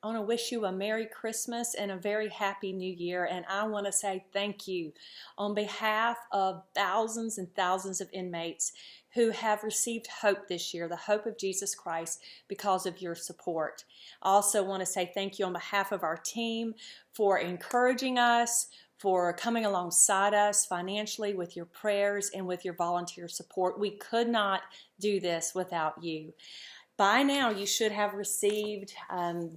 I want to wish you a Merry Christmas and a very Happy New Year. And I want to say thank you on behalf of thousands and thousands of inmates who have received hope this year, the hope of Jesus Christ, because of your support. I also want to say thank you on behalf of our team for encouraging us, for coming alongside us financially with your prayers and with your volunteer support. We could not do this without you. By now, you should have received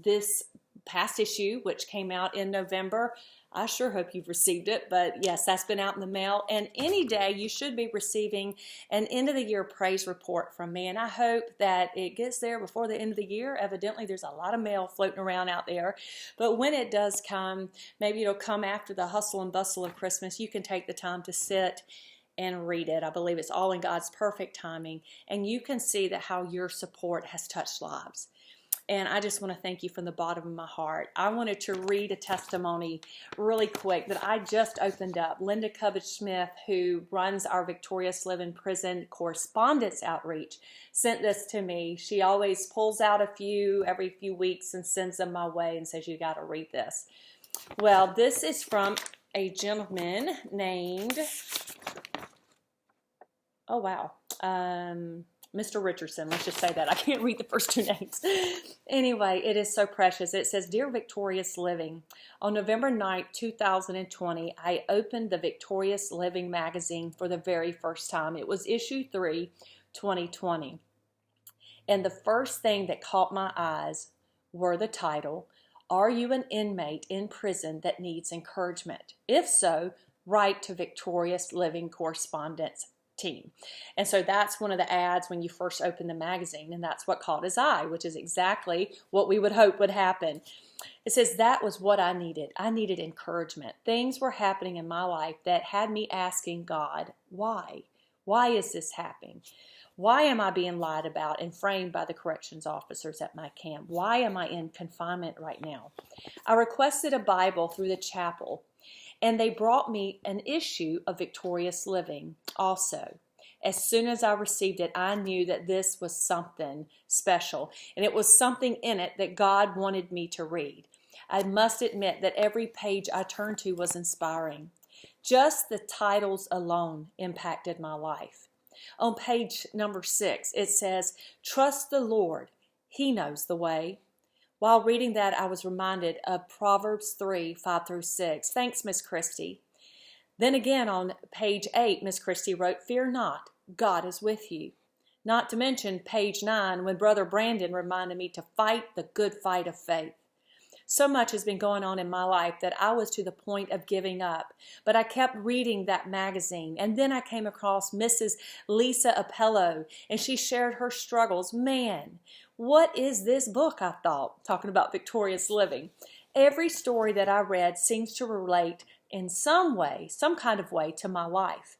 this past issue, which came out in November. I sure hope you've received it, but yes, that's been out in the mail. And any day, you should be receiving an end-of-the-year praise report from me, and I hope that it gets there before the end of the year. Evidently, there's a lot of mail floating around out there, but when it does come, maybe it'll come after the hustle and bustle of Christmas. You can take the time to sit and read it. I believe it's all in God's perfect timing, and you can see that how your support has touched lives. And I just want to thank you from the bottom of my heart. I wanted to read a testimony really quick that I just opened up. Linda Cubbage-Smith, who runs our Victorious Living Prison Correspondence Outreach, sent this to me. She always pulls out a few every few weeks and sends them my way and says, you got to read this. Well, this is from a gentleman named, oh wow, Mr. Richardson, let's just say that. I can't read the first two names. Anyway, it is so precious. It says, Dear Victorious Living, on November 9th, 2020, I opened the Victorious Living magazine for the very first time. It was issue 3, 2020. And the first thing that caught my eyes were the title, Are You an Inmate in Prison That Needs Encouragement? If so, write to Victorious Living Correspondence Team. And so that's one of the ads when you first open the magazine, and that's what caught his eye, which is exactly what we would hope would happen. It says that was what I needed. I needed encouragement. Things were happening in my life that had me asking God, why? Why is this happening? Why am I being lied about and framed by the corrections officers at my camp? Why am I in confinement right now? I requested a Bible through the chapel, and they brought me an issue of Victorious Living also. As soon as I received it, I knew that this was something special, and it was something in it that God wanted me to read. I must admit that every page I turned to was inspiring. Just the titles alone impacted my life. On page number 6, it says, Trust the Lord. He knows the way. While reading that, I was reminded of Proverbs 3, 5 through 6. Thanks, Miss Christie. Then again on page 8, Miss Christie wrote, Fear not, God is with you. Not to mention page 9, when Brother Brandon reminded me to fight the good fight of faith. So much has been going on in my life that I was to the point of giving up. But I kept reading that magazine. And then I came across Mrs. Lisa Appello, and she shared her struggles. Man, what is this book, I thought, talking about Victorious Living. Every story that I read seems to relate in some way, some kind of way, to my life.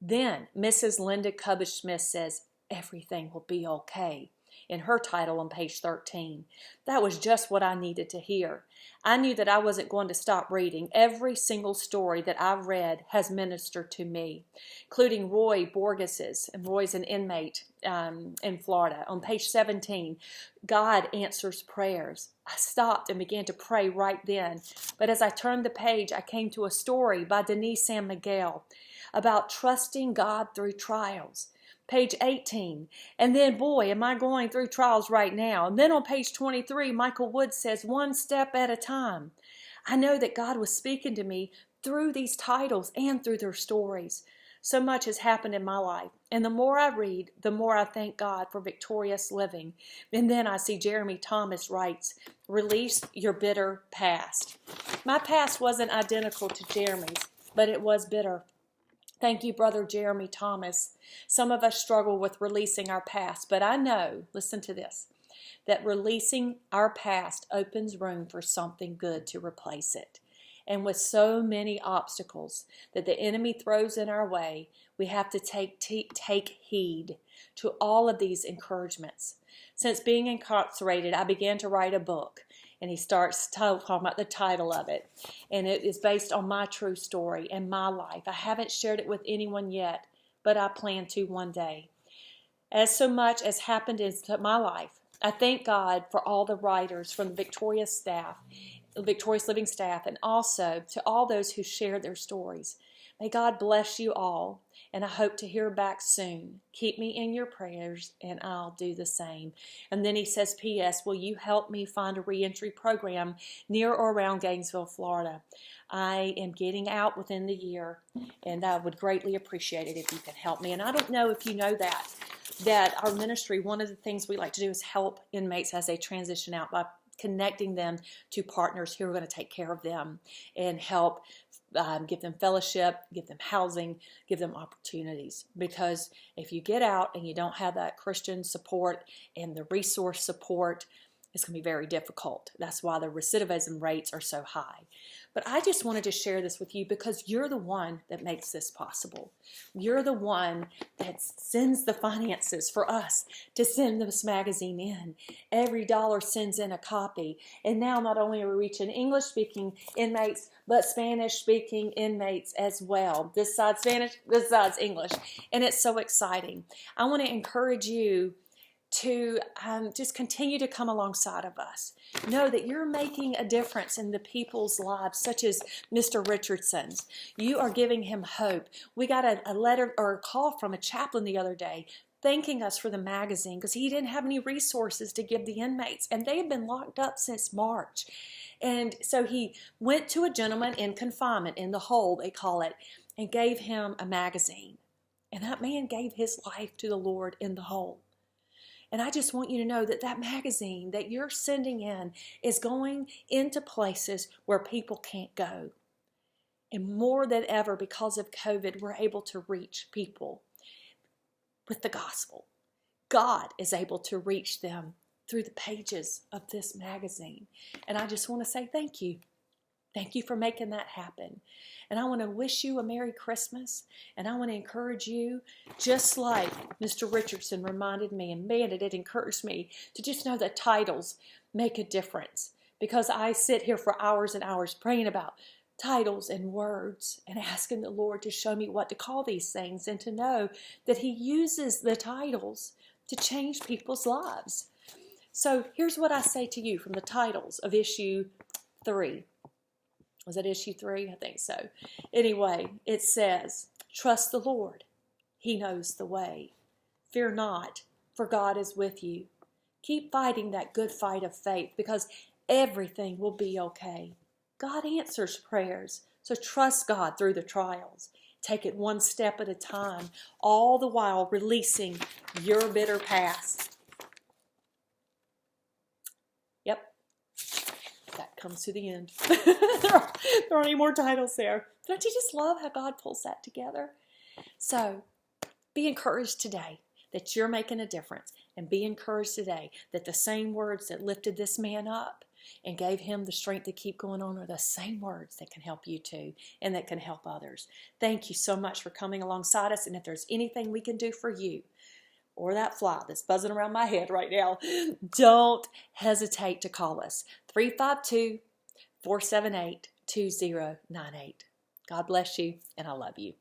Then Mrs. Linda Cubbage-Smith says, Everything will be okay, in her title on page 13. That was just what I needed to hear. I knew that I wasn't going to stop reading. Every single story that I've read has ministered to me, including Roy Borges's, and Roy's an inmate in Florida. On page 17, God answers prayers. I stopped and began to pray right then. But as I turned the page, I came to a story by Denise San Miguel about trusting God through trials. Page 18, and then, boy, am I going through trials right now. And then on page 23, Michael Wood says, One step at a time. I know that God was speaking to me through these titles and through their stories. So much has happened in my life. And the more I read, the more I thank God for Victorious Living. And then I see Jeremy Thomas writes, Release your bitter past. My past wasn't identical to Jeremy's, but it was bitter. Thank you, Brother Jeremy Thomas. Some of us struggle with releasing our past, but I know, listen to this, that releasing our past opens room for something good to replace it. And with so many obstacles that the enemy throws in our way, we have to take heed to all of these encouragements. Since being incarcerated, I began to write a book. And he starts talking about the title of it. And it is based on my true story and my life. I haven't shared it with anyone yet, but I plan to one day. As so much has happened in my life, I thank God for all the writers from the Victorious Living staff, and also to all those who shared their stories. May God bless you all, and I hope to hear back soon. Keep me in your prayers, and I'll do the same. And then he says, P.S., will you help me find a reentry program near or around Gainesville, Florida? I am getting out within the year, and I would greatly appreciate it if you could help me. And I don't know if you know that our ministry, one of the things we like to do is help inmates as they transition out by connecting them to partners who are going to take care of them and help give them fellowship, give them housing, give them opportunities. Because if you get out and you don't have that Christian support and the resource support, it's going to be very difficult. That's why the recidivism rates are so high. But I just wanted to share this with you because you're the one that makes this possible. You're the one that sends the finances for us to send this magazine in. Every dollar sends in a copy. And now not only are we reaching English-speaking inmates, but Spanish-speaking inmates as well. This side's Spanish, this side's English. And it's so exciting. I want to encourage you to just continue to come alongside of us. Know that you're making a difference in the people's lives, such as Mr. Richardson's. You are giving him hope. We got a letter or a call from a chaplain the other day thanking us for the magazine because he didn't have any resources to give the inmates, and they have been locked up since March. And so he went to a gentleman in confinement, in the hole they call it, and gave him a magazine. And that man gave his life to the Lord in the hole. And I just want you to know that that magazine that you're sending in is going into places where people can't go. And more than ever, because of COVID, we're able to reach people with the gospel. God is able to reach them through the pages of this magazine. And I just want to say thank you. Thank you for making that happen. And I want to wish you a Merry Christmas. And I want to encourage you, just like Mr. Richardson reminded me, and man, it encouraged me to just know that titles make a difference. Because I sit here for hours and hours praying about titles and words and asking the Lord to show me what to call these things and to know that He uses the titles to change people's lives. So here's what I say to you from the titles of issue 3. Was that issue 3? I think so. Anyway, it says, trust the Lord. He knows the way. Fear not, for God is with you. Keep fighting that good fight of faith because everything will be okay. God answers prayers, so trust God through the trials. Take it one step at a time, all the while releasing your bitter past. Yep. That comes to the end. There aren't any more titles there. Don't you just love how God pulls that together? So be encouraged today that you're making a difference. And be encouraged today that the same words that lifted this man up and gave him the strength to keep going on are the same words that can help you too and that can help others. Thank you so much for coming alongside us. And if there's anything we can do for you, or that fly that's buzzing around my head right now, don't hesitate to call us. 352-478-2098. God bless you, and I love you.